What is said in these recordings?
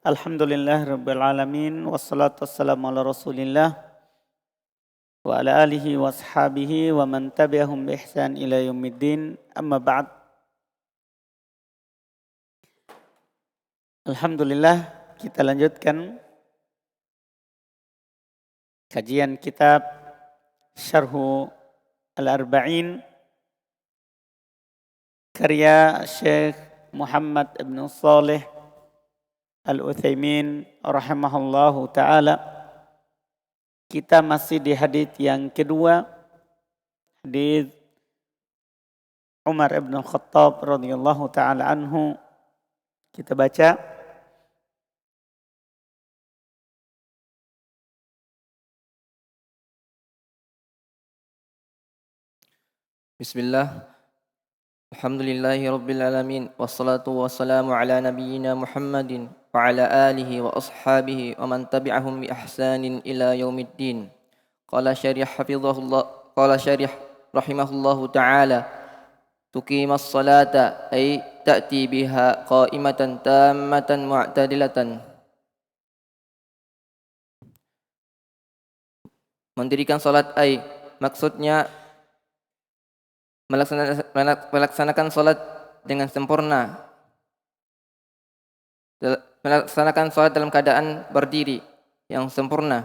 Alhamdulillah Rabbil Alamin. Wassalatu wassalamu ala Rasulillah wa ala alihi wa ashabihi wa man tabi'ahum bi ihsan ila yaumiddin. Amma ba'd. Alhamdulillah, kita lanjutkan kajian kitab Syarhu Al-Arba'in karya Syekh Muhammad ibn Salih Al-Utsaimin rahimahullahu ta'ala. Kita masih di hadits yang kedua, hadits Umar ibn Khattab radhiyallahu ta'ala anhu. Kita baca. Bismillah. Alhamdulillahi Rabbil Alamin. Wassalatu wassalamu ala nabiyyina Muhammadin wa ala alihi wa ashabihi wa man tabi'ahum bi ihsanin ila yaumiddin. Qala syarih hafizahullah, qala syarih rahimahullahu ta'ala, tuqimas salata ay ta'ti biha qa'imatan tammatan mu'tadilatan. Mendirikan salat ay maksudnya melaksanakan salat dengan sempurna, melaksanakan salat dalam keadaan berdiri yang sempurna.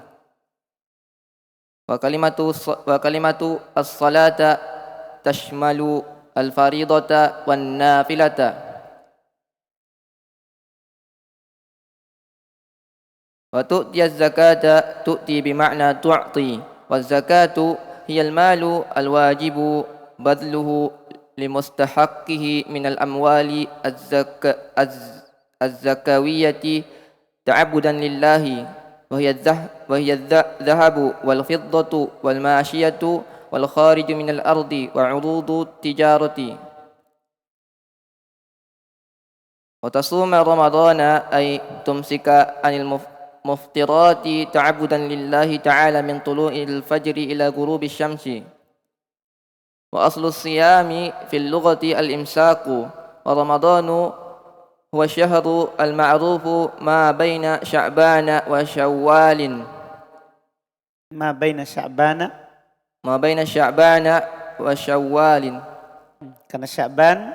Wa kalimatu as-salata tashmalu al-faridata wan nafilata. Wa tu'ti az-zakata tu'ti bima'na tu'ti, wa zakatu hiya al-malu al-wajibu badluhu limustahaqqihi minal amwali az-zakawiyyati ta'abudan lillahi wa hiya dhahabu wal fiddatu wal mashiyatu wal khariju minal ardi wa 'urudu tijarati. Wa tasuma ramadana ay tumsika anil muftirati ta'abudan lillahi ta'ala min tulu'il fajri ila ghurubi syamsi. Wa aslu siyami fil lughati al-imsaku, wa ramadanu huwa syahru al-ma'rufu ma baina sya'bana wa syawwalin. Ma baina sya'bana wa syawwalin. Karena Sya'ban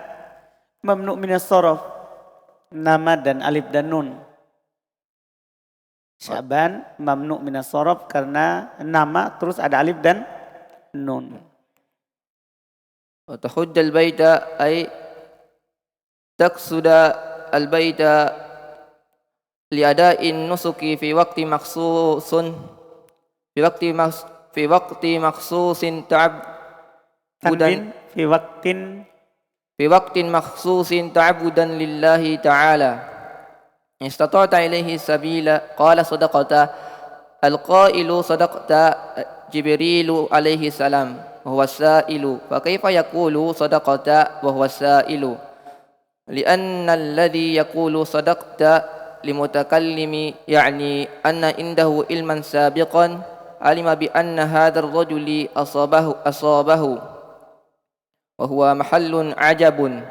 mamnu' minas sarf, nama dan alif dan nun. Sya'ban mamnu' minas sarf karena nama terus ada alif dan nun. Wa tahujjal baita ay taqsuda al baita li ada'in nusuki fi waqti makhsusin ta'abbudan fi waqtin makhsusin ta'abbudan lillahi ta'ala. Istata'ta ilayhi sabila qala sadaqata al-qailu sadaqta Jibrilu alaihi salam wa huwa sa'ilu, fa kaifa yaqulu sadaqata wa huwa sa'ilu? Li'anna alladhi yaqulu sadaqta limutakallimi ya'ni anna indahu ilman sabiqan alima bi anna hadha ar-rajuli asabahu wa huwa mahallun ajabun.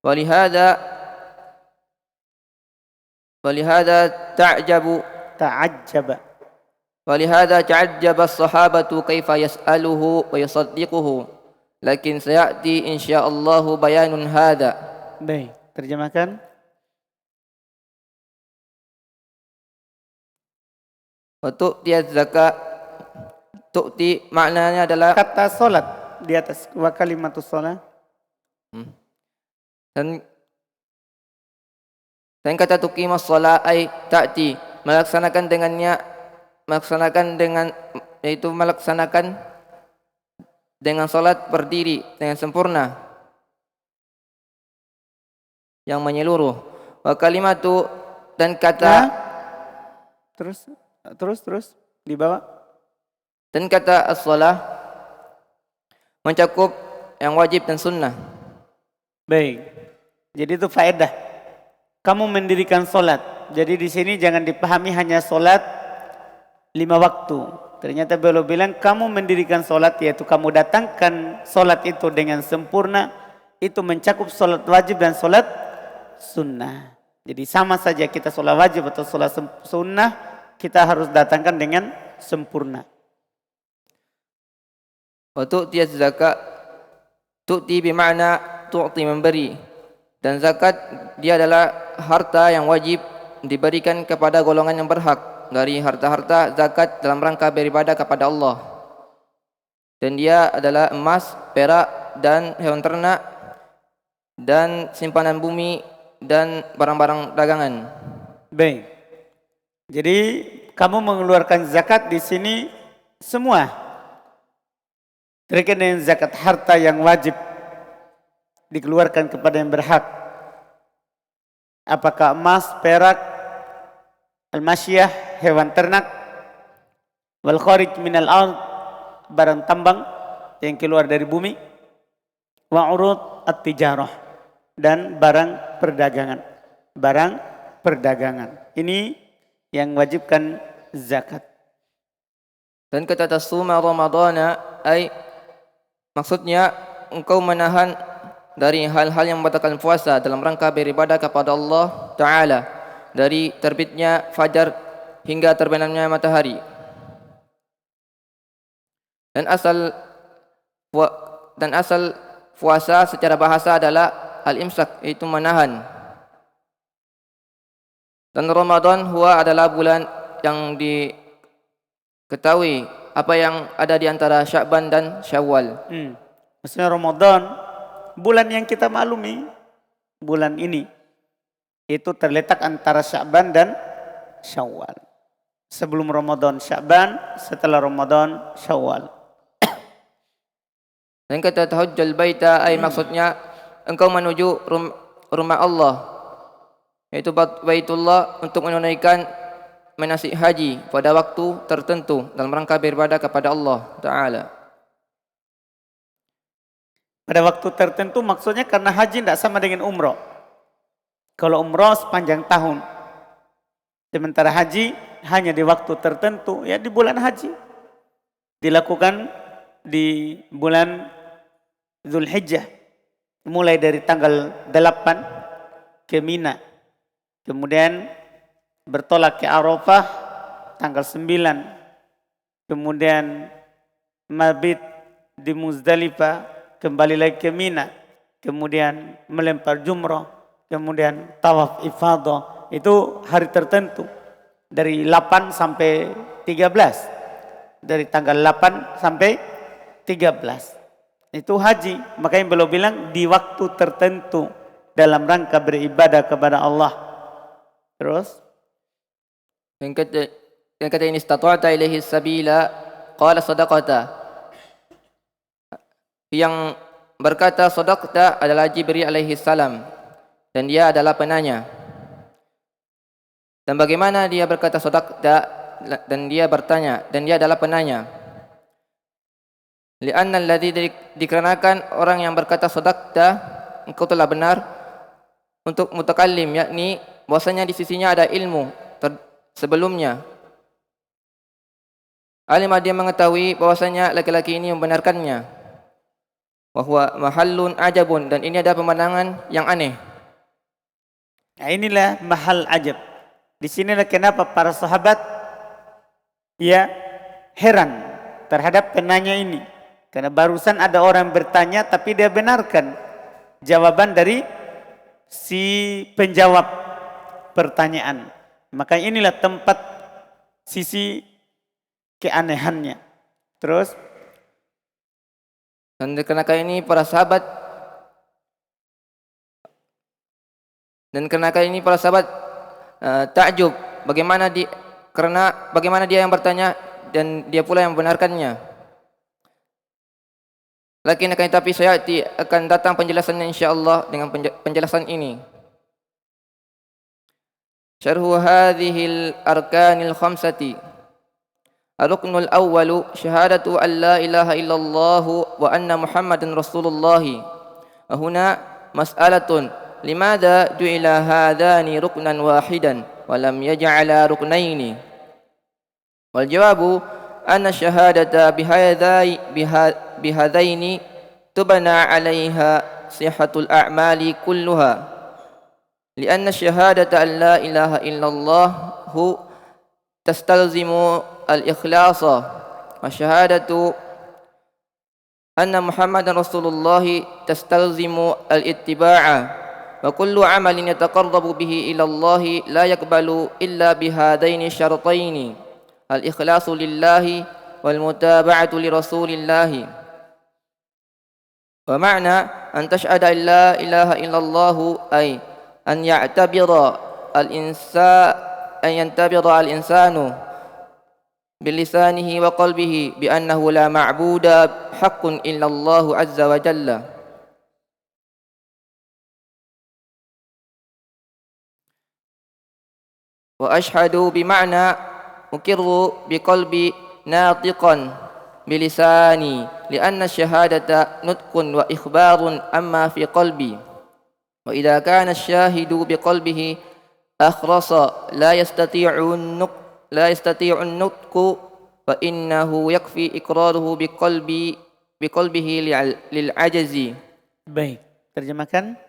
Walihada ولهذا تعجب الصحابة كيف يسأله ويصدقه لكن سيأتي إن شاء الله بيان هذا. Baik, terjemahkan. Wa tu'ti az-zakat, tu'ti maknanya adalah kata salat di atas, wa kalimatus salat. Dan kata tuqimas salat ay ta'ti, melaksanakan dengan salat berdiri dengan sempurna yang menyeluruh. Wa kalimatu, dan kata terus di bawah. Dan kata as-shalah mencakup yang wajib dan sunnah. Baik. Jadi itu faedah. Kamu mendirikan salat. Jadi di sini jangan dipahami hanya salat 5 waktu. Ternyata beliau bilang kamu mendirikan salat, yaitu kamu datangkan salat itu dengan sempurna, itu mencakup salat wajib dan salat sunnah. Jadi sama saja kita sholat wajib atau sholat sunnah, kita harus datangkan dengan sempurna. Wa tu'tiyaz zakat, tu'ti bermakna tu'ti, memberi. Dan zakat dia adalah harta yang wajib diberikan kepada golongan yang berhak dari harta-harta zakat dalam rangka beribadah kepada Allah. Dan dia adalah emas, perak dan hewan ternak dan simpanan bumi dan barang-barang dagangan. Baik. Jadi kamu mengeluarkan zakat di sini semua terkait dengan zakat harta yang wajib dikeluarkan kepada yang berhak. Apakah emas, perak, al-masyiyah, hewan ternak, wal kharij minal ard, barang tambang yang keluar dari bumi, wa urud at-tijarah, dan barang perdagangan. Barang perdagangan. Ini yang wajibkan zakat. Dan kata tasuma ramadana ay maksudnya engkau menahan dari hal-hal yang membatalkan puasa dalam rangka beribadah kepada Allah Ta'ala dari terbitnya fajar hingga terbenamnya matahari. Dan asal puasa secara bahasa adalah al-imsak, yaitu menahan. Dan Ramadan huwa adalah bulan yang diketahui apa yang ada di antara Sya'ban dan Syawal. Maksudnya Ramadan, bulan yang kita maklumi, bulan ini itu terletak antara Sya'ban dan Syawal. Sebelum Ramadan Sya'ban, setelah Ramadan Syawal. Dan kata tahajjal baita ay maksudnya engkau menuju rumah Allah, yaitu Baitullah, untuk menunaikan manasik haji pada waktu tertentu dalam rangka beribadah kepada Allah Ta'ala. Pada waktu tertentu maksudnya karena haji tidak sama dengan umroh. Kalau umroh sepanjang tahun, sementara haji hanya di waktu tertentu, ya di bulan haji. Dilakukan di bulan Zulhijjah, mulai dari tanggal 8 ke Mina, kemudian bertolak ke Arafah tanggal 9, kemudian mabit di Muzdalifah, kembali lagi ke Mina, kemudian melempar jumrah, kemudian tawaf ifadah. Itu hari tertentu dari 8 sampai 13, dari tanggal 8 sampai 13. Itu haji. Makanya beliau bilang di waktu tertentu dalam rangka beribadah kepada Allah. Terus yang kata ini istata'ta ilaihi sabila qala sadaqata. Yang berkata sadaqta adalah Jibril alaihi salam, dan dia adalah penanya. Dan bagaimana dia berkata sadaqta dan dia bertanya dan dia adalah penanya? Li'anna alladhi, dikarenakan orang yang berkata sadaqta, engkau telah benar, untuk mutakallim, yakni bahwasanya di sisinya ada ilmu sebelumnya. Alimah, dia mengetahui bahwasanya laki-laki ini membenarkannya. Wa huwa mahallun ajabun, dan ini ada pemandangan yang aneh. Nah, inilah mahal ajab. Di sinilah kenapa para sahabat ya heran terhadap penanya ini. Karena barusan ada orang bertanya tapi dia benarkan jawaban dari si penjawab pertanyaan. Maka inilah tempat sisi keanehannya. Terus dan dikarenakan ini para sahabat takjub bagaimana dia yang bertanya dan dia pula yang membenarkannya. Lakin akan tetapi akan datang penjelasannya insyaallah dengan penjelasan ini. Syarhu hadhil arkanil khamsati. Ar-ruknul awwalu syahadatu an la ilaha illallah wa anna Muhammadan Rasulullah. Wa huna mas'alatun limadha ju'ila hadhani ruknan wahidan wa lam yaj'ala ruknaini. Wal jawabu anna syahadata bihadaini tubna 'alaiha sihhatul a'mali kulluha. لأن الشهادة أن لا إله إلا الله تستلزم الإخلاص وشهادة أن محمد رسول الله تستلزم الاتباع وكل عمل يتقرب به إلى الله لا يقبل إلا بهذين الشرطين الإخلاص لله والمتابعة لرسول الله ومعنى أن تشهد أن لا إله إلا الله أي أن ينتبر الإنسان بلسانه وقلبه بأنه لا معبود حق إلا الله عز وجل. وأشهد بمعنى أقر بقلبي ناطقا بلساني لأن الشهادة نطق وإخبار أما في قلبي وإذا كان الشاهد بقلبه أخرس لا يستطيع النطق فإنه يكفي إقراره بقلبه للعجز. Baik, terjemahkan.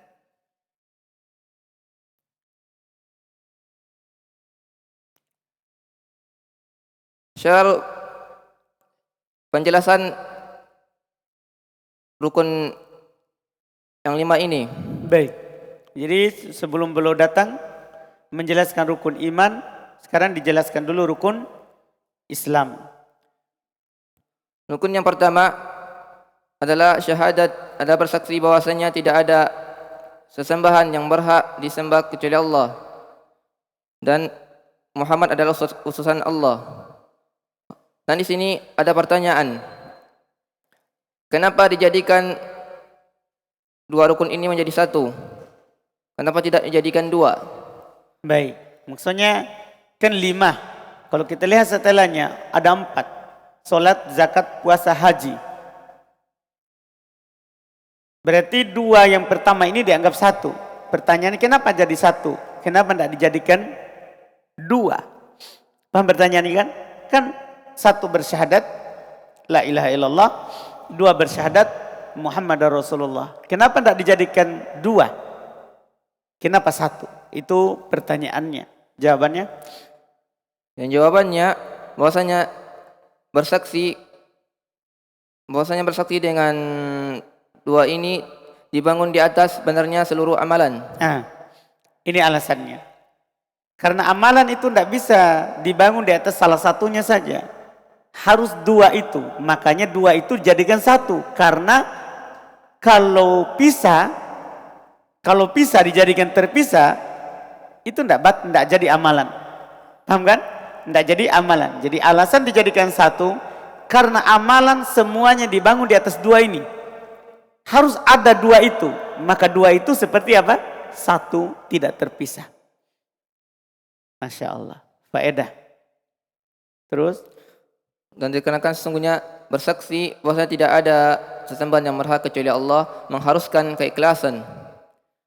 Syarat penjelasan rukun yang 5 ini. Baik, jadi sebelum beliau datang menjelaskan rukun iman, sekarang dijelaskan dulu rukun Islam. Rukun yang pertama adalah syahadat, ada bersaksi bahwasanya tidak ada sesembahan yang berhak disembah kecuali Allah dan Muhammad adalah utusan Allah. Dan di sini ada pertanyaan, kenapa dijadikan dua rukun ini menjadi satu? Kenapa tidak dijadikan dua? Baik, maksudnya kan 5. Kalau kita lihat setelahnya ada 4. Solat, zakat, puasa, haji. Berarti 2 yang pertama ini dianggap 1. Pertanyaannya kenapa jadi 1? Kenapa tidak dijadikan 2? Paham pertanyaan ini kan? Kan 1 bersyahadat la ilaha illallah, 2 bersyahadat Muhammad Rasulullah. Kenapa tidak dijadikan 2? Kenapa 1? Itu pertanyaannya. Jawabannya? Yang jawabannya bahwasanya bersaksi dengan 2 ini dibangun di atas benarnya seluruh amalan. Ini alasannya. Karena amalan itu tidak bisa dibangun di atas salah satunya saja. Harus 2 itu. Makanya 2 itu jadikan 1. Karena kalau pisah dijadikan terpisah, itu tidak jadi amalan. Paham kan? Tidak jadi amalan. Jadi alasan dijadikan 1 karena amalan semuanya dibangun di atas 2 ini. Harus ada 2 itu. Maka 2 itu seperti apa? 1 tidak terpisah. Masya Allah. Faedah. Terus? Dan dikarenakan sesungguhnya bersaksi bahwasanya tidak ada sesembahan yang berhak kecuali Allah mengharuskan keikhlasan.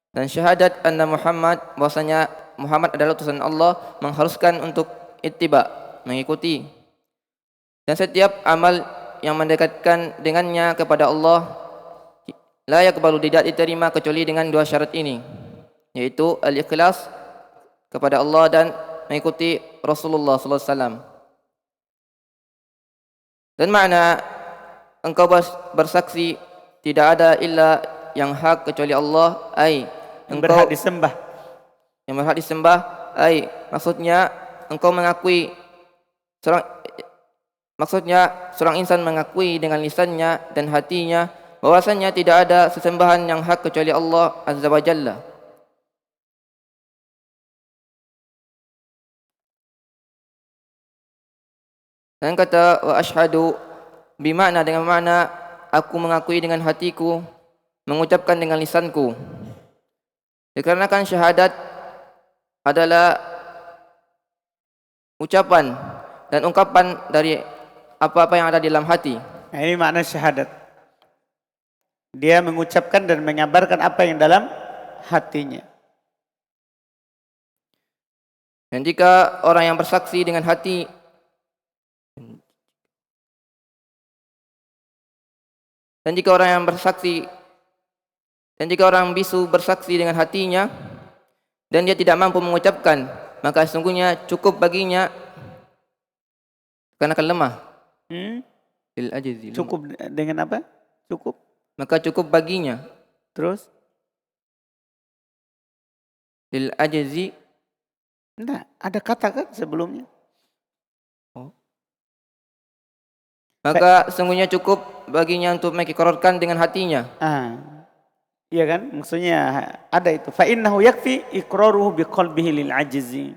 Dan syahadat anna Muhammad, bahwasanya Muhammad adalah utusan Allah, mengharuskan untuk ittiba, mengikuti. Dan setiap amal yang mendekatkan dengannya kepada Allah la yaqbalu, tidak diterima kecuali dengan 2 syarat ini, yaitu al-ikhlas kepada Allah dan mengikuti Rasulullah sallallahu alaihi wasallam. Dan makna engkau bersaksi tidak ada illa yang hak kecuali Allah, yang berhak disembah, maksudnya engkau mengakui seorang insan mengakui dengan lisannya dan hatinya bahwasanya tidak ada sesembahan yang hak kecuali Allah Azza wa Jalla. Dan kata wa asyhadu bimakna, dengan makna aku mengakui dengan hatiku, mengucapkan dengan lisanku. Dikarenakan syahadat adalah ucapan dan ungkapan dari apa-apa yang ada di dalam hati. Nah, ini makna syahadat. Dia mengucapkan dan mengabarkan apa yang dalam hatinya. Dan jika orang yang bersaksi dengan hati dan jika orang bisu bersaksi dengan hatinya, dan dia tidak mampu mengucapkan, maka sesungguhnya cukup baginya karena akan lemah. Lil ajzi. Cukup dengan apa? Cukup. Maka cukup baginya. Terus? Lil ajzi. Enggak, ada kata kan sebelumnya. Maka sesungguhnya cukup baginya untuk mengikrarkan dengan hatinya. Iya kan? Maksudnya ada itu. Fa innahu yakfi iqraruhu biqalbihi lil ajzi.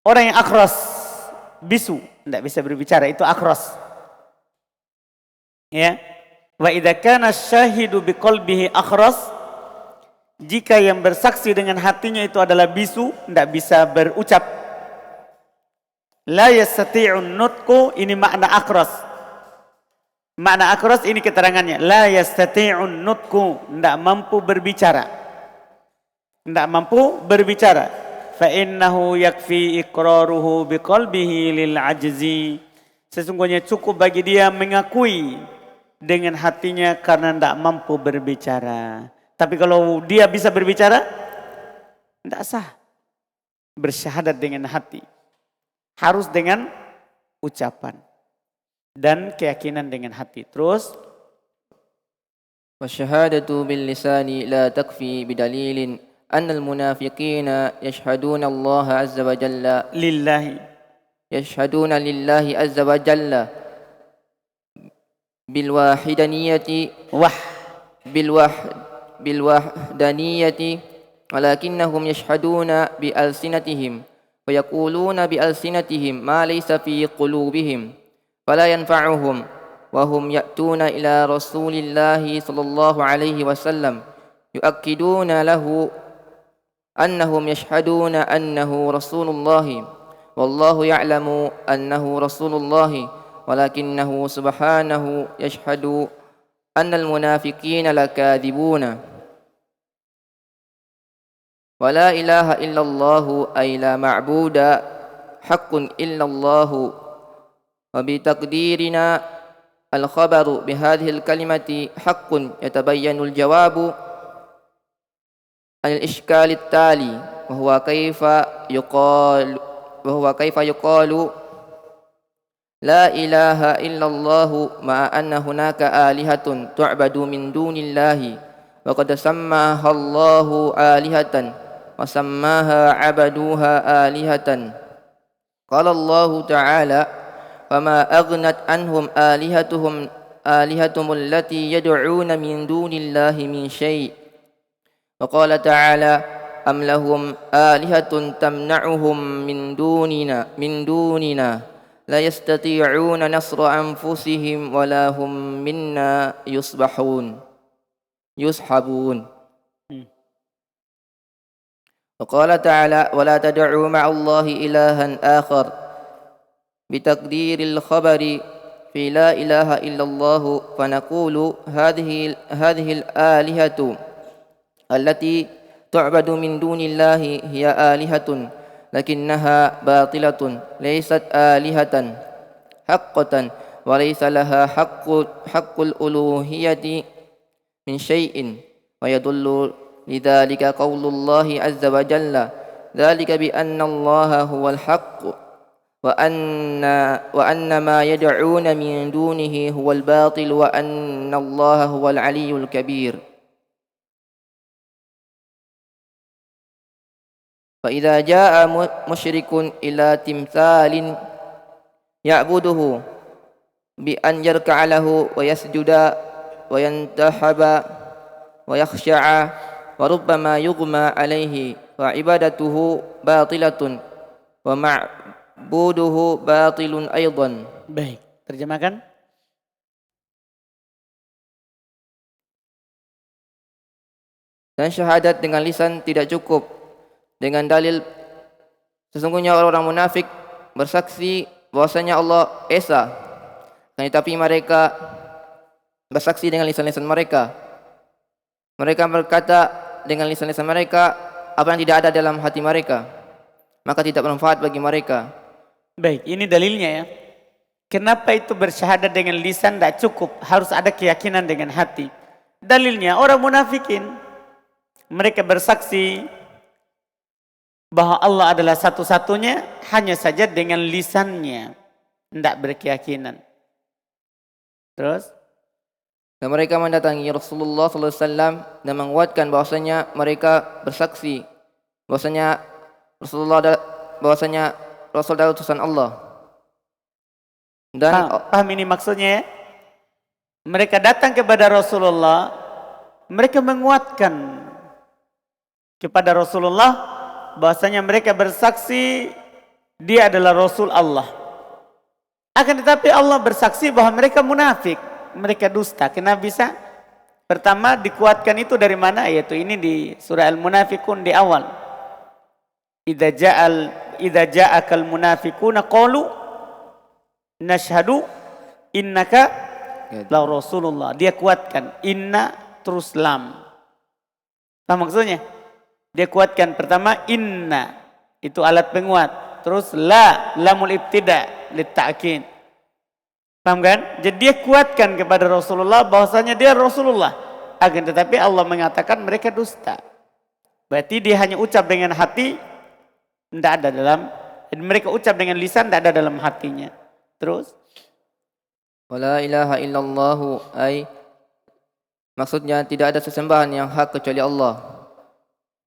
Orang yang akhras, bisu, tidak bisa berbicara, itu akhras. Ya. Wa idza kana asy-syahidu biqalbihi akhras, jika yang bersaksi dengan hatinya itu adalah bisu, tidak bisa berucap. La yastati'un nutqu, ini makna akhras. Makna akhras ini keterangannya. La yastati'un nutqu, tidak mampu berbicara. Tidak mampu berbicara. Fa innahu yakfi iqraruhu biqalbihi lil ajzi. Sesungguhnya cukup bagi dia mengakui dengan hatinya karena tidak mampu berbicara. Tapi kalau dia bisa berbicara, tidak sah. Bersyahadat dengan hati. Harus dengan ucapan. Dan keyakinan dengan hati. Terus. Wasyahadatu bil lisani la takfi bidalilin annal munafiqina yashhaduna Allah azza wa jalla. Lillahi. Yashhaduna lillahi azza wa jalla. Bilwahidaniyati. Bilwahdaniyati. Walakinnahum yashhaduna bi alsinatihim. ويقولون بألسنتهم ما ليس في قلوبهم فلا ينفعهم وهم يأتون إلى رسول الله صلى الله عليه وسلم يؤكدون له أنهم يشهدون أنه رسول الله والله يعلم أنه رسول الله ولكنه سبحانه يشهد أن المنافقين لكاذبون ولا إله إلا الله أي لا معبود حق إلا الله وبتقديرنا الخبر بهذه الكلمة حق يتبين الجواب عن الإشكال التالي وهو كيف يقال لا إله إلا الله مع أن هناك آلهة تعبد من دون الله وقد سماها الله آلهة وسماها عبدوها آلهة قال الله تعالى وما أغنت عنهم آلهتهم التي يدعون من دون الله من شيء وقال تعالى أم لهم آلهة تمنعهم من دوننا لا يستطيعون نصر أنفسهم ولا هم منا يصحبون وقال تعالى ولا تدعوا مع الله إلها آخر بتقدير الخبر في لا إله إلا الله فنقول هذه الآلهة التي تعبد من دون الله هي آلهة لكنها باطلة ليست آلهة حقة وليس لها حق الألوهية من شيء ويدل لذلك قول الله عز وجل ذلك بأن الله هو الحق وأن ما يدعون من دونه هو الباطل وأن الله هو العلي الكبير فإذا جاء مشرك إلى تمثال يعبده بأن يركع له ويسجد وينتحب ويخشع وربما يغمى عليه فعبادته باطلة ومعبوده باطل أيضا. Baik, terjemahkan. Dan syahadat dengan lisan tidak cukup. Dengan dalil sesungguhnya orang-orang munafik bersaksi bahwasanya Allah Esa. Tetapi mereka bersaksi dengan lisan-lisan mereka. Mereka berkata dengan lisan-lisan mereka apa yang tidak ada dalam hati mereka. Maka tidak bermanfaat bagi mereka. Baik, ini dalilnya ya. Kenapa itu bersyahadat dengan lisan tidak cukup? Harus ada keyakinan dengan hati. Dalilnya orang munafikin. Mereka bersaksi bahwa Allah adalah satu-satunya, hanya saja dengan lisannya, tidak berkeyakinan. Terus? Dan mereka mendatangi Rasulullah SAW dan menguatkan bahwasanya mereka bersaksi bahwasanya Rasul adalah utusan Allah. Dan paham ini maksudnya ya? Mereka datang kepada Rasulullah, mereka menguatkan kepada Rasulullah bahwasanya mereka bersaksi dia adalah Rasul Allah. Akan tetapi Allah bersaksi bahwa mereka munafik, mereka dusta. Kenapa bisa? Pertama dikuatkan itu dari mana? Yaitu ini di surah Al-Munafikun di awal. Idza ja'akal munafiquna qalu nashhadu innaka la Rasulullah. Dia kuatkan inna terus lam. Apa maksudnya? Dia kuatkan pertama inna itu alat penguat, terus lamul ibtida litta'kid. Paham kan? Jadi dia kuatkan kepada Rasulullah bahwasanya dia Rasulullah. Akan tetapi Allah mengatakan mereka dusta. Berarti dia hanya ucap dengan hati, tidak ada dalam. Mereka ucap dengan lisan, tidak ada dalam hatinya. Terus? wala ilaha illallahu ay maksudnya tidak ada sesembahan yang hak kecuali Allah.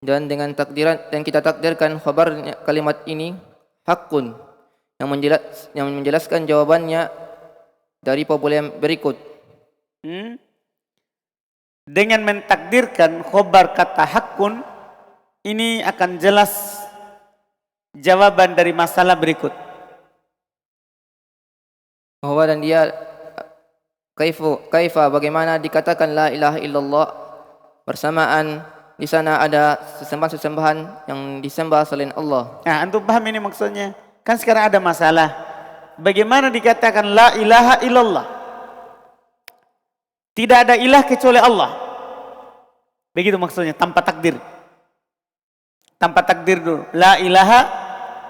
Dan dengan takdiran dan kita takdirkan khabar kalimat ini hakun yang menjelaskan jawabannya dari problem berikut. Dengan mentakdirkan khabar kata hakun ini akan jelas jawaban dari masalah berikut. Bahwa dan dia kaifa bagaimana dikatakan la ilaha illallah bersamaan di sana ada sesembahan-sesembahan yang disembah selain Allah. Nah, antum paham ini maksudnya? Kan sekarang ada masalah. Bagaimana dikatakan la ilaha illallah? Tidak ada ilah kecuali Allah. Begitu maksudnya, tanpa takdir. Tanpa takdir dulu. La ilaha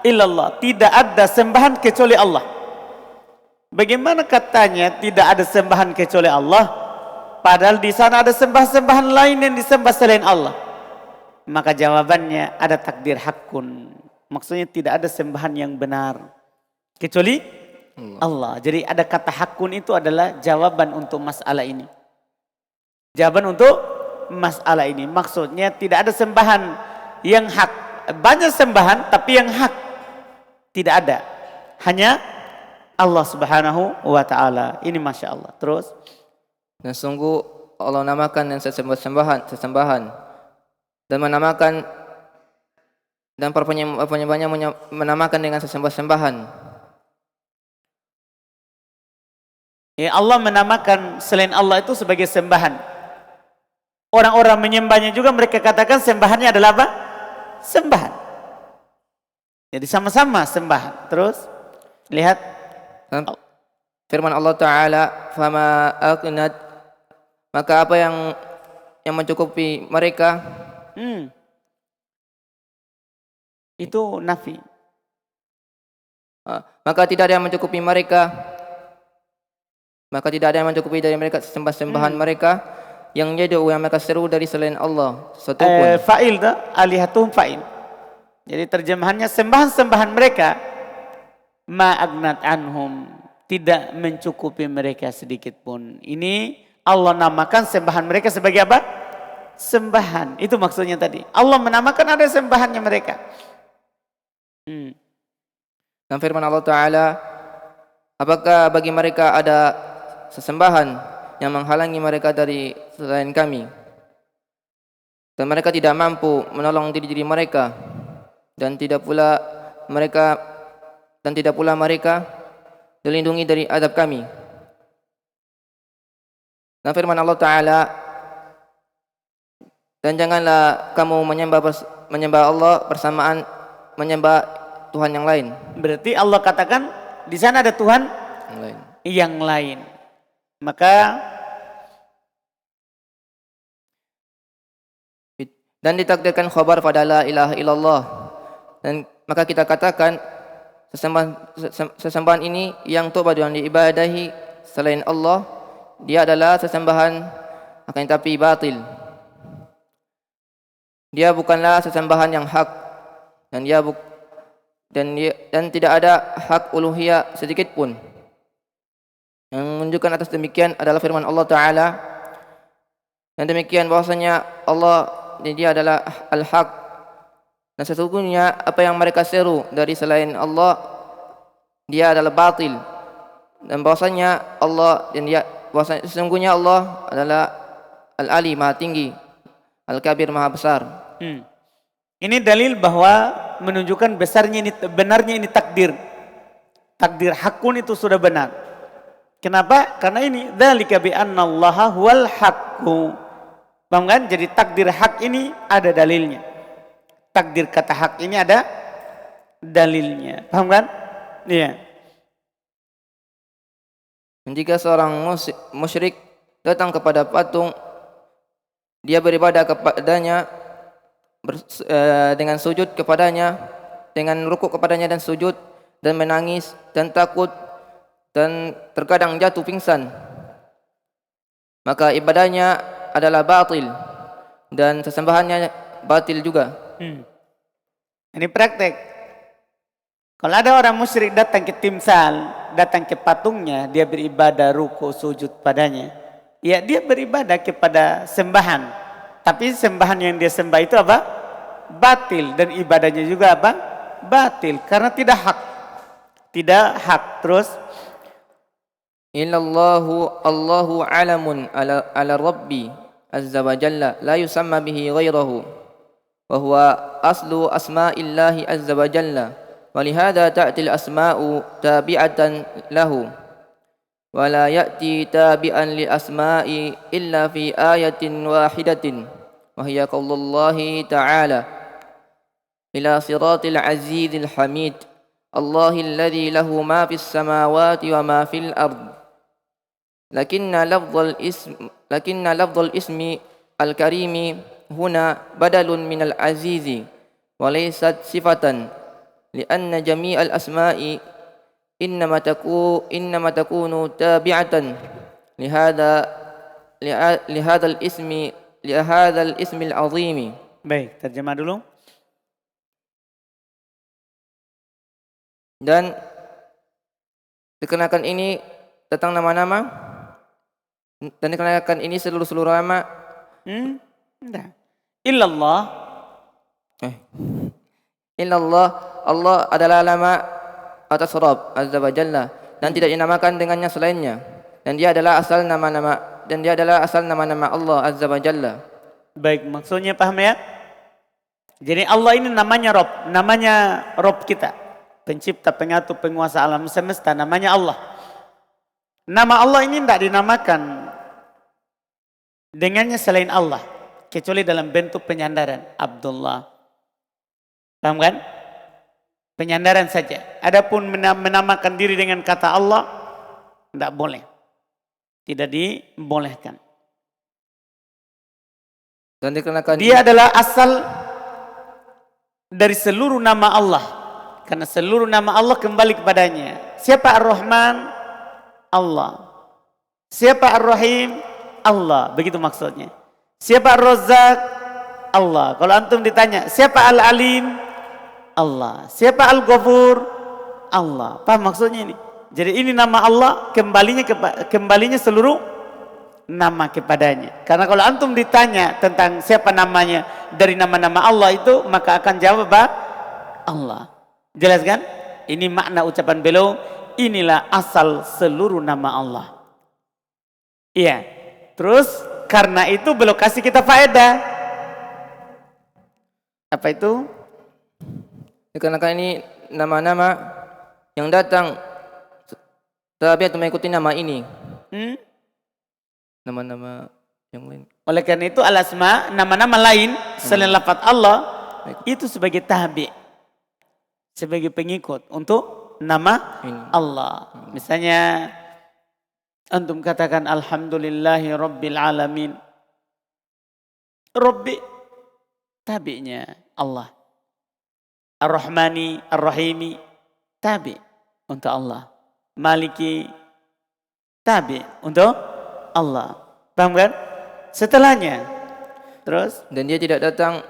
illallah. Tidak ada sembahan kecuali Allah. Bagaimana katanya tidak ada sembahan kecuali Allah? Padahal di sana ada sembah-sembahan lain yang disembah selain Allah. Maka jawabannya ada takdir hakun. Maksudnya tidak ada sembahan yang benar kecuali Allah. Jadi ada kata hakun itu adalah jawaban untuk masalah ini. Jawaban untuk masalah ini. Maksudnya tidak ada sembahan yang hak. Banyak sembahan tapi yang hak tidak ada. Hanya Allah Subhanahu wa ta'ala. Ini Masya Allah. Terus? Dan sungguh Allah namakan dan sesembahan dan menamakan dan para penyembahnya menamakan dengan sesembahan. Ya, Allah menamakan selain Allah itu sebagai sembahan. Orang-orang menyembahnya juga mereka katakan sembahannya adalah apa? Sembahan. Jadi sama-sama sembahan. Terus lihat firman Allah Ta'ala, fama aqnat, maka apa yang mencukupi mereka? Itu nafi. Maka tidak ada yang mencukupi mereka. Maka tidak ada yang mencukupi dari mereka sembahan mereka yang yad'u yang mereka seru dari selain Allah satupun. Fa'il dah, alihatuhum fa'il. Jadi terjemahannya sembahan-sembahan mereka ma'agnat anhum, tidak mencukupi mereka sedikit pun. Ini Allah namakan sembahan mereka sebagai apa? Sembahan. Itu maksudnya tadi. Allah menamakan ada sembahannya mereka. Dan firman Allah Ta'ala, apakah bagi mereka ada sesembahan yang menghalangi mereka dari selain kami? Dan mereka tidak mampu menolong diri mereka, dan tidak pula mereka dilindungi dari azab kami. Dan firman Allah Ta'ala, dan janganlah kamu menyembah Allah bersamaan menyembah Tuhan yang lain. Berarti Allah katakan di sana ada Tuhan yang lain. Maka dan ditakdirkan khabar pada la ilaha illallah. Dan maka kita katakan sesembahan ini yang tu'badu yang diibadahi selain Allah, dia adalah sesembahan akan tapi batil. Dia bukanlah sesembahan yang hak. dan dan tidak ada hak uluhiyah sedikit pun. Yang menunjukkan atas demikian adalah firman Allah Ta'ala yang demikian bahwasanya Allah dia adalah al-haq, dan sesungguhnya apa yang mereka seru dari selain Allah dia adalah batil, dan bahwasanya bahwasanya sesungguhnya Allah adalah al-ali, maha tinggi, al-kabir, maha besar. Ini dalil bahwa menunjukkan benarnya ini takdir hakun itu sudah benar. Kenapa? Karena ini dzalika bi annallaha huwal haqqu. Paham kan? Jadi takdir hak ini ada dalilnya. Takdir kata hak ini ada dalilnya. Paham kan? Iya. Jika seorang musyrik datang kepada patung, dia beribadah kepadanya dengan sujud kepadanya, dengan rukuk kepadanya dan sujud, dan menangis dan takut dan terkadang jatuh pingsan, maka ibadahnya adalah batil dan sesembahannya batil juga. Ini praktek. Kalau ada orang musyrik datang ke timsal, datang ke patungnya, dia beribadah ruku sujud padanya, ya dia beribadah kepada sembahan, tapi sembahan yang dia sembah itu apa? Batil, dan ibadahnya juga apa? Batil, karena tidak hak. Terus Allahu alamun ala rabbi azza wa jalla la yusamma bihi ghairahu wa huwa aslu asma'illahi azza wa jalla, wa lihada ta'ti al-asma'u tabi'atan lahu wa la ya'ti tabi'an li asma'i illa fi ayatin wahidatin wa hiya qaulullahi ta'ala ila siratil azizil hamid Allahil ladzi lahu ma fis samawati wa ma fil ard. Lakinna lafdhal ismi al-karimi huna badalun min al-azizi wa laysat sifatan, lianna jami'al asma'i innama takunu tabi'atan lihadzal ismi al-azimi. baik, terjemah dulu. Dan dikenakan ini tentang nama-nama, dan dikenakan ini seluruh nama. Illallah. Illallah, Allah adalah nama atas Rabb azza wa jalla, dan tidak dinamakan dengannya selainnya, dan dia adalah asal nama-nama Allah azza wa jalla. Baik, maksudnya paham ya? Jadi Allah ini namanya Rabb kita, pencipta, pengatur, penguasa alam semesta, namanya Allah. Nama Allah ini tidak dinamakan dengannya selain Allah, kecuali dalam bentuk penyandaran. Abdullah, paham kan? Penyandaran saja. Adapun menamakan diri dengan kata Allah, tidak boleh, tidak dibolehkan. Dan dikenakan dia adalah asal dari seluruh nama Allah, karena seluruh nama Allah kembali kepadanya. Siapa Ar-Rahman? Allah. Siapa Ar-Rahim? Allah. Begitu maksudnya. Siapa Ar-Razzaq? Allah. Kalau antum ditanya siapa Al-Alim? Allah. Siapa Al-Ghafur? Allah. Paham maksudnya ini? Jadi ini nama Allah kembalinya seluruh nama kepadanya. Karena kalau antum ditanya tentang siapa namanya dari nama-nama Allah itu, maka akan jawab Allah. Jelas kan? Ini makna ucapan beliau, inilah asal seluruh nama Allah. Iya. Terus karena itu beliau kasih kita faedah. Apa itu? Dikarenakan ini nama-nama yang datang tabiat mengikuti nama ini. Nama-nama yang lain. Oleh karena itu al-asma, nama-nama lain selain lafaz Allah itu sebagai tabi, sebagai pengikut untuk nama Allah. Misalnya antum katakan alhamdulillahi rabbil alamin. Rabbi tabi'nya Allah. Ar-Rahmani Ar-Rahimi tabi' untuk Allah. Maliki tabi' untuk Allah. Paham kan? Setelahnya terus, dan dia tidak datang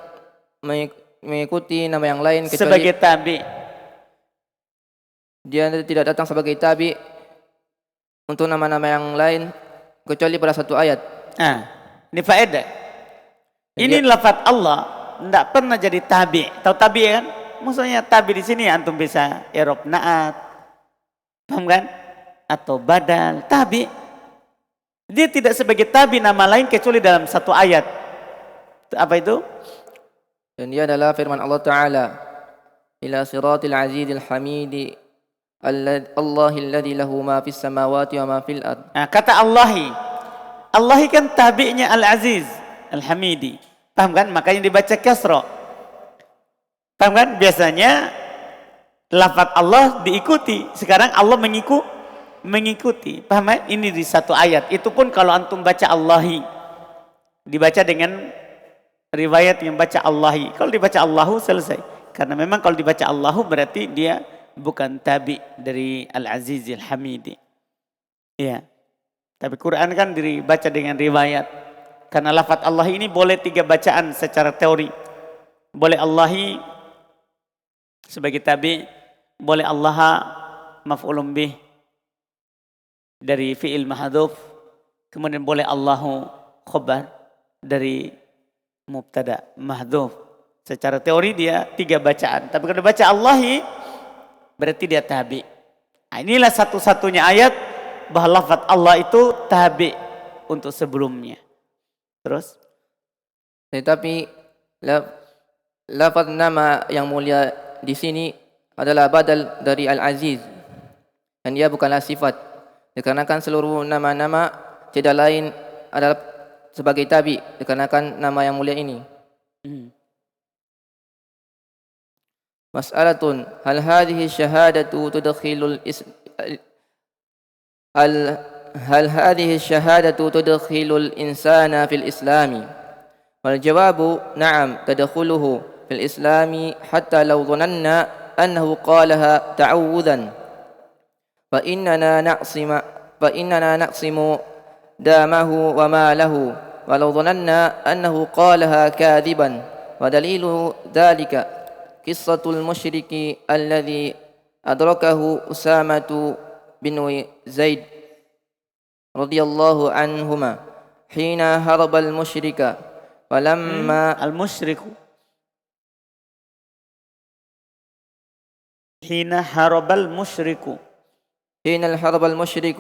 mengikuti nama yang lain kecuali sebagai tabi. dia tidak datang sebagai tabi untuk nama-nama yang lain kecuali pada satu ayat. Nah, ini faedah. Dan Ini lafaz Allah tidak pernah jadi tabi. Tahu tabi kan? Maksudnya tabi di sini antum bisa i'rab naat, paham kan? Atau badal, tabi. Dia tidak sebagai tabi nama lain kecuali dalam satu ayat. Apa itu? Dan dia adalah firman Allah Ta'ala, ila siratil azizil hamidi Allahilladzi lahu ma fis samawati wa ma fil ard. Nah, kata Allahi. Allahi kan tabi'nya Al-Aziz, Al-Hamidi. Paham kan? Makanya dibaca kasra. Paham kan? Biasanya lafaz Allah diikuti. Sekarang Allah mengikuti. Paham kan? Ini di satu ayat. Itu pun kalau antum baca Allahi. Dibaca dengan riwayat yang baca Allahi. Kalau dibaca Allahu selesai. Karena memang kalau dibaca Allahu berarti dia bukan tabi dari Al-Aziz Al-Hamidi. Ya. Tapi Quran kan dibaca dengan riwayat. Karena lafaz Allah ini boleh 3 bacaan secara teori. Boleh Allahi sebagai tabi, boleh Allah maf'ulun bih dari fi'il mahdhuf, kemudian boleh Allahu khabar dari mubtada mahdhuf. Secara teori dia 3 bacaan. Tapi kalau baca Allahi berarti dia tabi. Nah, inilah satu-satunya ayat bahwa lafaz Allah itu tabi untuk sebelumnya. Terus? Tetapi lafaz nama yang mulia di sini adalah badal dari Al-Aziz. Dan dia bukanlah sifat. Dikarenakan seluruh nama-nama tidak lain adalah sebagai tabi. Dikarenakan nama yang mulia ini. Mas'alatun, hal hadhihi syahadatu tudkhilul هل هذه الشهادة تدخل الإنسان في الإسلام؟ والجواب نعم تدخله في الإسلام حتى لو ظننا أنه قالها تعوذا فإننا نقسم دامه وماله ولو ظننا أنه قالها كاذبا ودليل ذلك قصة المشرك الذي أدركه أسامة بن زيد رضي الله عنهما حين هرب المشرك فلما حين هرب المشرك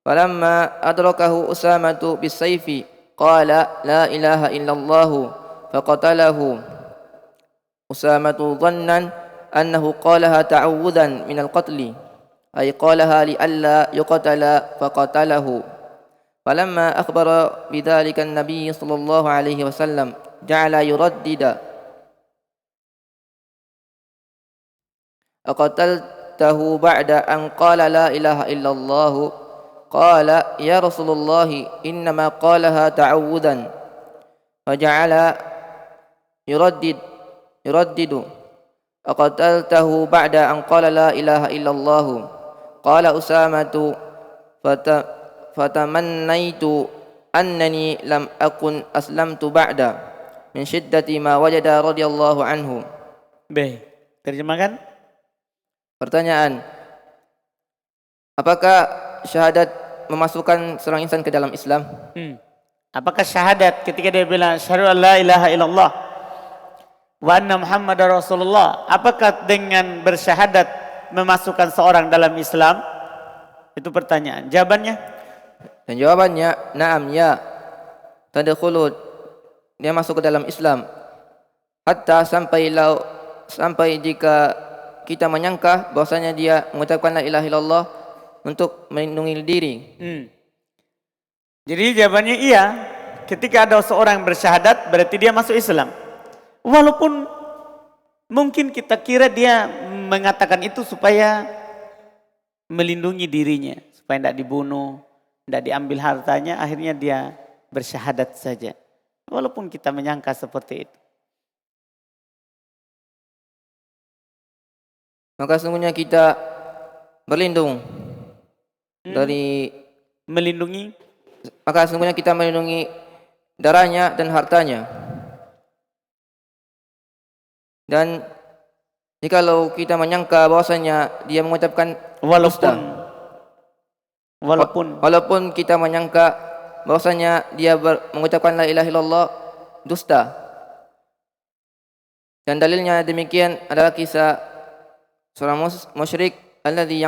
فلما أدركه أسامة بالسيف قال لا إله إلا الله فقتله أسامة ظنا أنه قالها تعوذا من القتل أي قالها لئلا يقتل فقتله فلما أخبر بذلك النبي صلى الله عليه وسلم جعل يردد أقتلته بعد أن قال لا إله إلا الله قال يا رسول الله إنما قالها تعوذا فجعل يردد أقتلته بعد أن قال لا إله إلا الله قال أسامة فتمنيت أنني لم أكن أسلمت بعد من شدة ما وجد رضي الله عنه. Baik, terjemahkan. Pertanyaan, apakah syahadat memasukkan seorang insan ke dalam Islam? Apakah syahadat ketika dia bilang syahadu an la ilaha illallah wa anna Muhammadar Rasulullah, apakah dengan bersyahadat memasukkan seorang dalam Islam? Itu pertanyaan. Jawabannya? Dan jawabannya, na'am, ya. Tadkhulu, dia masuk ke dalam Islam. Hatta sampai jika kita menyangka bahwasanya dia mengucapkan la ilaha illallah untuk melindungi diri. Jadi jawabannya iya. Ketika ada seorang bersyahadat berarti dia masuk Islam. Walaupun mungkin kita kira dia mengatakan itu supaya melindungi dirinya, supaya tidak dibunuh, tidak diambil hartanya, akhirnya dia bersyahadat saja. Walaupun kita menyangka seperti itu. Maka sesungguhnya kita berlindung dari melindungi. Maka sesungguhnya kita melindungi darahnya dan hartanya. Dan jikalau kita menyangka bahwasanya dia mengucapkan dusta, walaupun kita menyangka bahwasanya dia mengucapkan la ilaha illallah dusta, dan dalilnya demikian adalah kisah seorang musyrik alladzi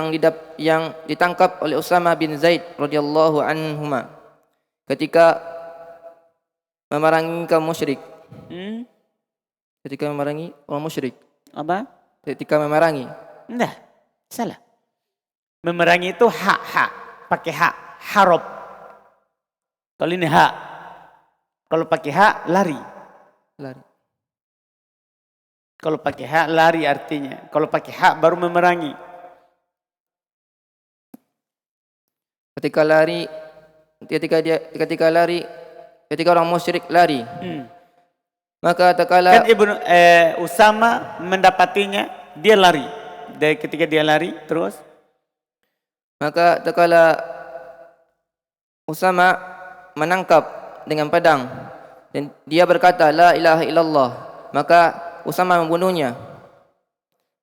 yang ditangkap oleh Usama bin Zaid radhiyallahu anhuma ketika memerangi kaum musyrik. Ketika memerangi orang musyrik. Apa? Ketika memerangi. Enggak, salah. Memerangi itu pakai harop. Kalau ini kalau pakai lari. Kalau pakai lari artinya. Kalau pakai baru memerangi. Ketika orang musyrik lari, maka tatkala kan Usama mendapatinya, dia lari. Dari ketika dia lari, terus maka tatkala Usama menangkap dengan pedang dan dia berkata la ilaha illallah, maka Usama membunuhnya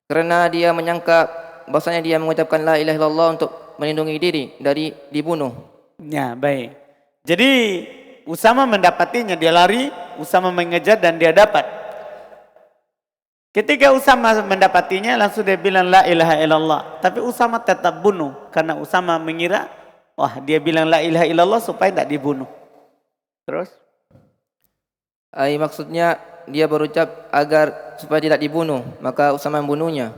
karena dia menyangka bahwasanya dia mengucapkan la ilaha illallah untuk melindungi diri dari dibunuh. Ya, baik. Jadi Usama mendapatinya, dia lari, Usama mengejar dan dia dapat. Ketika Usama mendapatinya langsung dia bilang la ilaha illallah. Tapi Usama tetap bunuh karena Usama mengira dia bilang la ilaha illallah supaya tidak dibunuh. Terus? Maksudnya dia berucap agar supaya tidak dibunuh, maka Usama membunuhnya.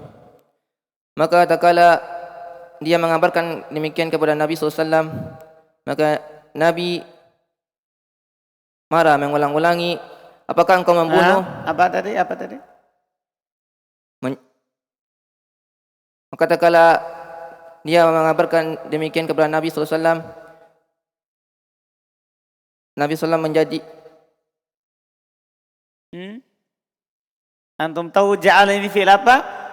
Maka tatkala dia mengabarkan demikian kepada Nabi SAW, maka Nabi marah mengulang-ulangi, apakah engkau membunuh? Apa tadi? Maka tatkala dia mengabarkan demikian kepada Nabi SAW, Nabi SAW menjadi Antum tahu ja'ala ini fi'il apa?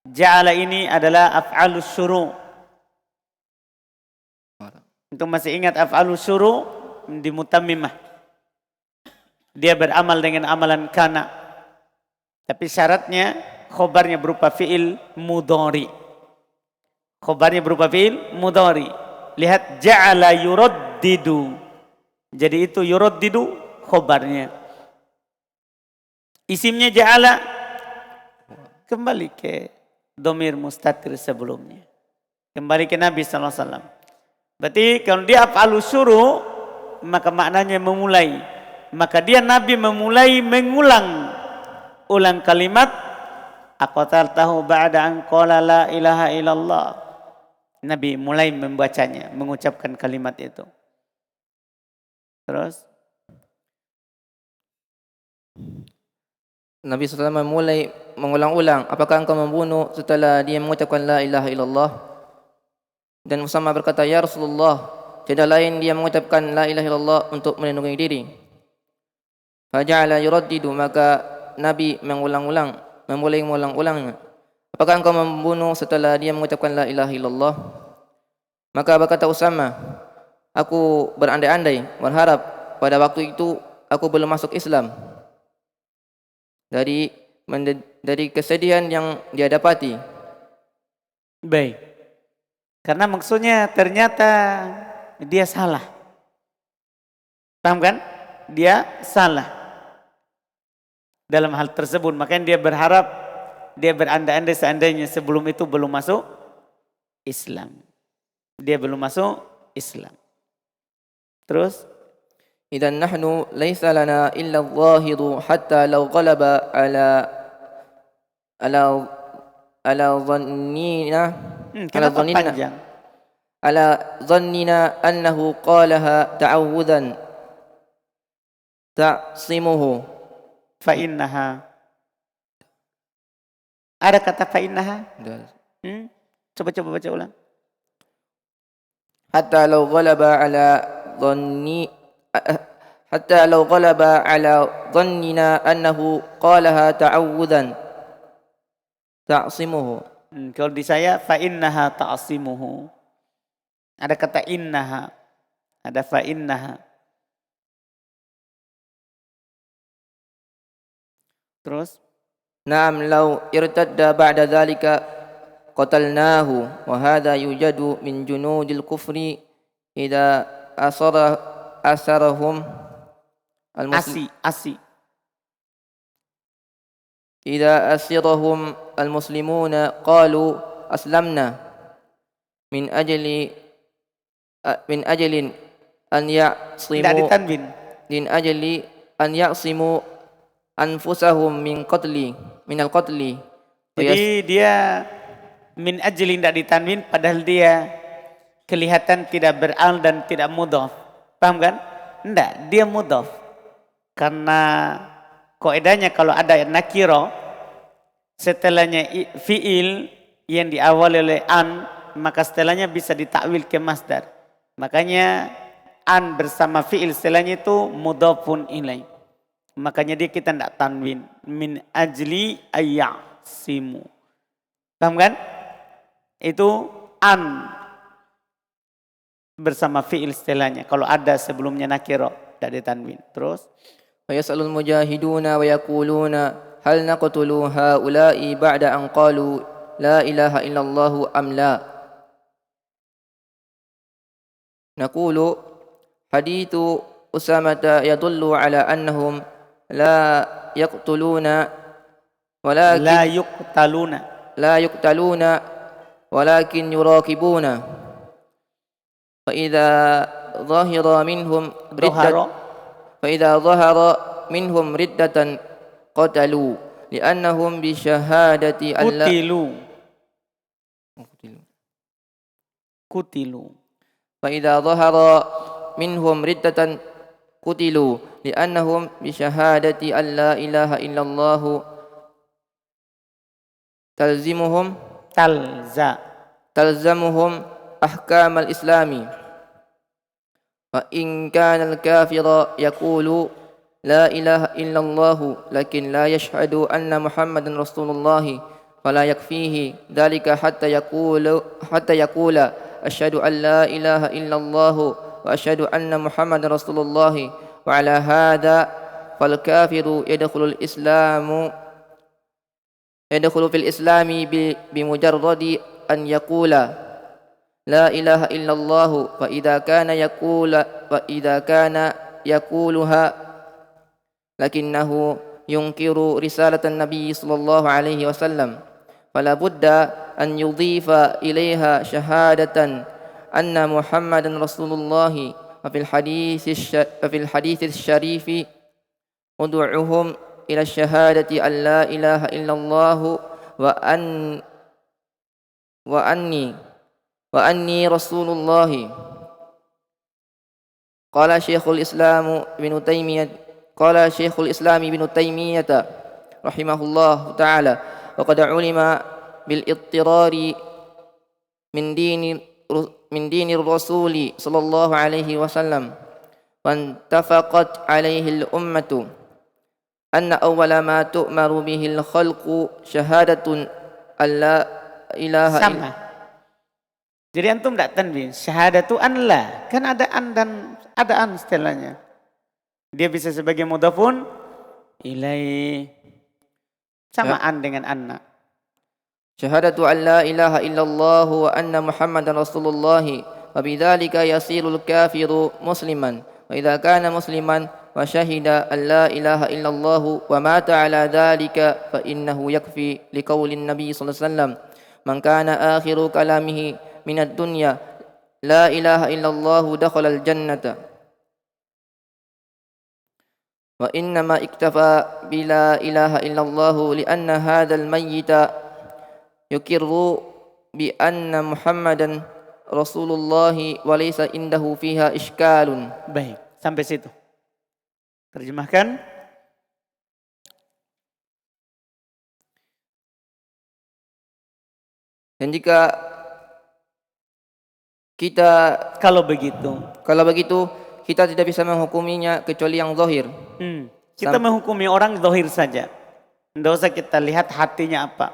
Ja'ala ini adalah af'alus syuru'. Antum masih ingat af'alus syuru' di mutammimah? Dia beramal dengan amalan kana. Tapi syaratnya khobarnya berupa fi'il mudhari. Khobarnya berupa fi'il mudhari. Lihat ja'ala yuraddidu. Jadi itu yuraddidu khobarnya. Isimnya ja'ala kembali ke domir mustatir sebelumnya. Kembali ke Nabi SAW. Berarti kalau dia af'alu syuru, maka maknanya memulai. Maka dia Nabi memulai mengulang kalimat aqataltahu ba'da an qala la ilaha illallah. Nabi mulai membacanya, mengucapkan kalimat itu. Terus Nabi SAW memulai mengulang-ulang, apakah engkau membunuh setelah dia mengucapkan la ilaha illallah? Dan Usama berkata, ya Rasulullah, tidak lain dia mengucapkan la ilaha illallah untuk melindungi diri. Faja'ala yuraddidu, maka Nabi memulai mengulang-ulangnya. Apakah engkau membunuh setelah dia mengucapkan la ilaha illallah? Maka berkata Usama, aku berandai-andai berharap pada waktu itu aku belum masuk Islam. Dari kesedihan yang dia dapati. Baik. Karena maksudnya ternyata dia salah. Paham kan? Dia salah dalam hal tersebut. Makanya dia berharap, dia berandai-andai seandainya sebelum itu belum masuk Islam. Dia belum masuk Islam. Terus Idzan nahnu laisa lana illa adh-dhahiru hatta law ghalaba ala dhannina panjang? Ala dhannina annahu qalaha ta'awudan ta'simuhu fa innaha. Ada kata fa innaha? Coba baca ulang. Hatta law ghalaba ala dhannina annahu qalaha ta'awudan ta'simuhu. Kalau di saya fa innaha ta'simuhu. Ada kata innaha, ada fa innaha. Terus نعم لو ارتد بعد ذلك قتلناه وهذا يوجد من جنود الكفر إذا أسرهم المسلم Asi. إذا أسرهم المسلمون قالوا أسلمنا من أجل أن Tidak يعصموا ditanwin. من أجل أن يعصموا أنفسهم من القتل Jadi dia min ajlin tidak ditanwin padahal dia kelihatan tidak beral dan tidak mudhaf. Paham kan? Enggak, dia mudhaf. Karena kaidahnya kalau ada nakiro setelahnya fiil yang diawali oleh an, maka setelahnya bisa ditakwil ke masdar. Makanya an bersama fiil setelahnya itu mudhafun ilaih. Makanya dia kita tidak tanwin. Min ajli ayyasimu. Paham kan? Itu an bersama fiil setelahnya. Kalau ada sebelumnya nakiro tidak ditanwin. Terus ويسأل المجاهدون ويقولون هل نقتل هؤلاء بعد أن قالوا لا إله إلا الله أم لا نقول حديث أسامة يدل على أنهم لا يقتلون ولكن la yuqtaluna ولكن يراقبون فإذا ظهر منهم ردة قتلوا لأنهم بشهادة أن لا kutilu. فإذا ظهر منهم ردة قتلوا لأنهم بشهادة أن لا إله إلا الله تلزمهم أحكام الإسلام فإن كان الكافر يقول لا إله إلا الله لكن لا يشهد أن محمد رسول الله فلا يكفيه ذلك حتى يقول أشهد أن لا إله إلا الله وأشهد أن محمد رسول الله وعلى هذا فالكافر يدخل في الإسلام بمجرد أن يقول لا إله إلا الله فإذا كان يقولها لكنه ينكر رسالة النبي صلى الله عليه وسلم فلا بد أن يضيف إليها شهادة أن محمدا رسول الله وفي الحديث الشريف ادعوهم إلى الشهادة أن لا إله إلا الله وأني رسول الله قال شيخ الإسلام ابن تيمية رحمه الله تعالى وقد علم بالاضطرار من دين الرسول صلى الله عليه وسلم واتفقت عليه الأمة أن أول ما تؤمر به الخلق شهادة أن لا إله إلا Jadi antum tidak tanwin. Syahadatu an la. Kan ada an dan ada an setelahnya. Dia bisa sebagai mudhafun ilaih. Samaan dengan anna. Syahadatu an la ilaha illallah wa anna muhammadan rasulullah wa bidzalika yasirul kafiru musliman wa idza kana musliman wa syahida an la ilaha illallah wa mata ala dzalika fa innahu yakfi liqaulin nabiy sallallahu alaihi wasallam man kana akhiru kalamihi minad dunya la ilaha illallah dakhala al jannata wa innama iktafa bila ilaha illallah li anna hadzal mayyita yukirru bi anna muhammadan rasulullah wa laysa indahu fiha ishkalun. Baik, sampai situ. Terjemahkan. Dan jika kita Kalau begitu kita tidak bisa menghukuminya kecuali yang zahir. Kita menghukumi orang zahir saja. Tidak usah kita lihat hatinya apa.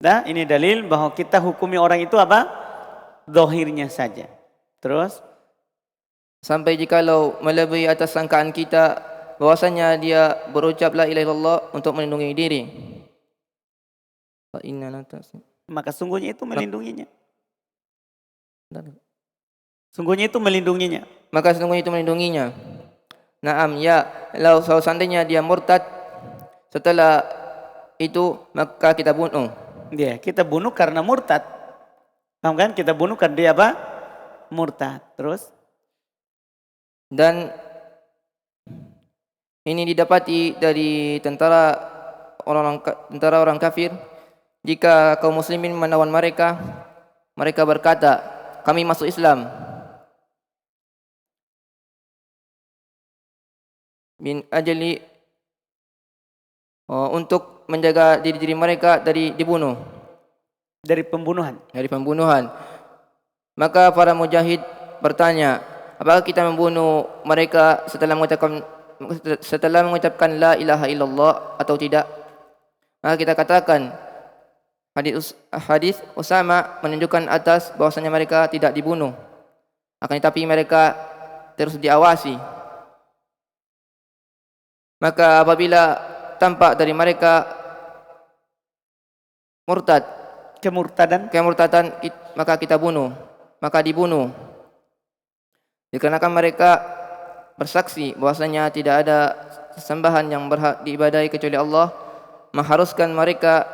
Nah, ini dalil bahwa kita hukumi orang itu apa? Zahirnya saja. Terus Sampai jikalau melebihi atas sangkaan kita bahwasanya dia berucap la ilaha illallah untuk melindungi diri. Fa inna natas. Maka sungguhnya itu melindunginya. Sungguhnya itu melindunginya. Maka sesungguhnya itu melindunginya. Naam ya, kalau seandainya dia murtad setelah itu maka kita bunuh. Dia kita bunuh karena murtad. Paham kan? Kita bunuh karena dia apa? Murtad. Terus? Dan ini didapati dari tentara orang kafir. Jika kaum muslimin menawan mereka, mereka berkata, kami masuk Islam. Min ajali untuk menjaga diri mereka dari dibunuh, Dari pembunuhan. dari pembunuhan. Maka para mujahid bertanya, apakah kita membunuh mereka setelah mengucapkan la ilaha illallah atau tidak? Maka kita katakan hadis Usama menunjukkan atas bahwasanya mereka tidak dibunuh, akan tetapi mereka terus diawasi. Maka apabila tampak dari mereka kemurtadan, maka kita bunuh, maka dibunuh. Dikarenakan mereka bersaksi bahwasanya tidak ada sesembahan yang berhak diibadahi kecuali Allah, mengharuskan mereka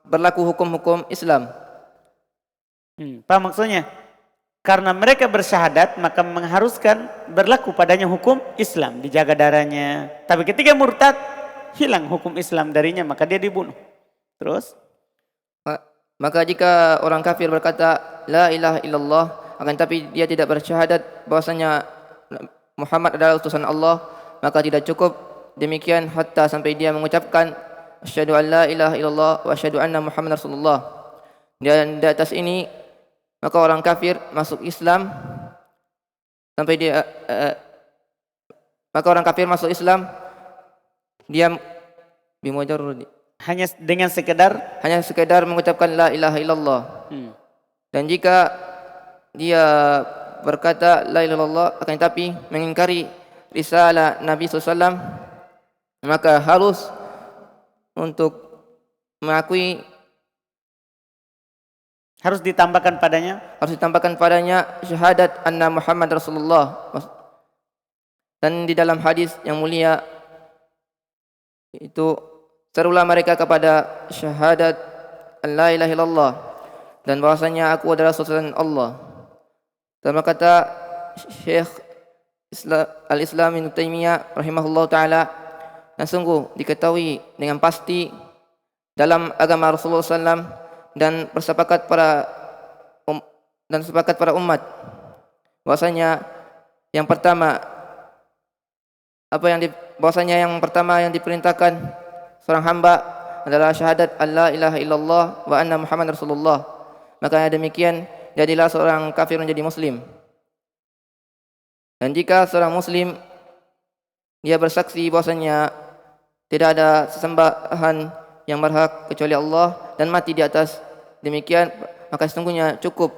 berlaku hukum-hukum Islam. Paham maksudnya? Karena mereka bersyahadat maka mengharuskan berlaku padanya hukum Islam, dijaga darahnya. Tapi ketika murtad hilang hukum Islam darinya maka dia dibunuh. Terus? Maka jika orang kafir berkata la ilaha illallah akan tapi dia tidak bersyahadat bahwasanya Muhammad adalah utusan Allah, maka tidak cukup demikian hatta sampai dia mengucapkan asyhadu an la ilaha illallah wa asyhadu anna Muhammadar Rasulullah. Dan di atas ini maka orang kafir masuk Islam sampai dia maka orang kafir masuk Islam dia bimujarrad hanya dengan sekedar mengucapkan la ilaha illallah. Dan jika dia berkata la ilaha illallah akan tapi mengingkari risalah Nabi SAW, maka harus untuk mengakui, harus ditambahkan padanya syahadat anna Muhammad Rasulullah. Dan di dalam hadis yang mulia itu serulah mereka kepada syahadat an la ilaha illallah dan bahwasanya aku adalah utusan Allah. Dan berkata Syekh Al-Islam Ibnu Taimiyah rahimahullah taala, dan sungguh diketahui dengan pasti dalam agama Rasulullah SAW dan bersepakat para umat bahwasanya yang pertama yang diperintahkan seorang hamba adalah syahadat alla ilaha illallah wa anna Muhammad Rasulullah. Maka demikian jadilah seorang kafir menjadi muslim. Dan jika seorang muslim dia bersaksi bahwasanya tidak ada sesembahan yang berhak kecuali Allah dan mati di atas demikian, maka sesungguhnya cukup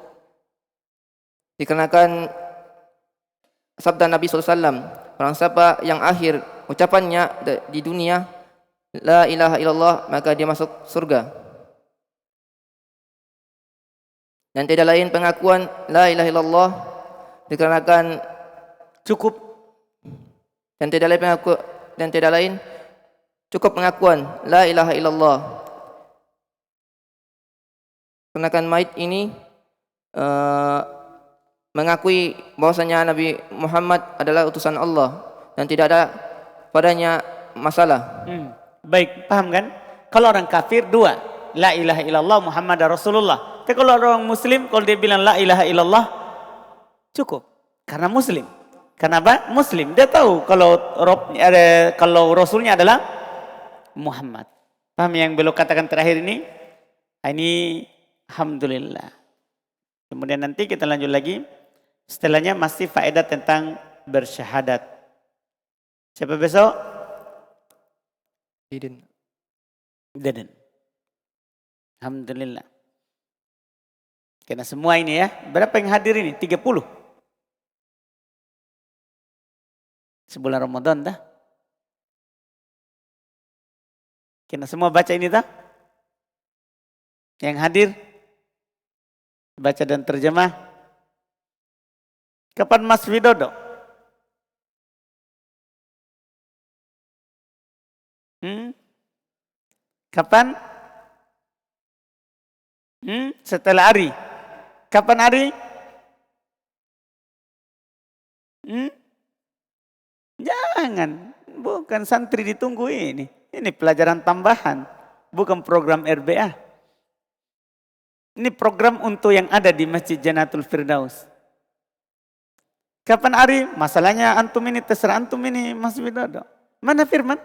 dikarenakan sabda Nabi SAW, orang siapa yang akhir ucapannya di dunia la ilaha illallah maka dia masuk surga. Dan tidak lain pengakuan la ilaha illallah dikarenakan cukup, dan tidak lain cukup pengakuan la ilaha illallah. Dikarenakan mayit ini mengakui bahwasanya Nabi Muhammad adalah utusan Allah dan tidak ada padanya masalah. Baik, paham kan? Kalau orang kafir dua, la ilaha illallah Muhammad Rasulullah. Tapi kalau orang muslim kalau dia bilang la ilaha illallah cukup, karena muslim. Kenapa? Muslim. Dia tahu kalau Rasulnya adalah Muhammad. Paham yang belum katakan terakhir ini? Ini alhamdulillah. Kemudian nanti kita lanjut lagi. Setelahnya masih faedah tentang bersyahadat. Siapa besok? Deden. Alhamdulillah. Karena semua ini ya. Berapa yang hadir ini? 30. Sebulan Ramadan dah. Kita semua baca ini tak? Yang hadir? Baca dan terjemah. Kapan Mas Widodo? Kapan? Setelah Ari. Kapan Ari? Jangan. Bukan santri ditunggu ini. Ini pelajaran tambahan. Bukan program RBA. Ini program untuk yang ada di Masjid Jannatul Firdaus. Kapan Ari? Masalahnya antum ini, terserah antum ini Mas Widodo. Mana firman?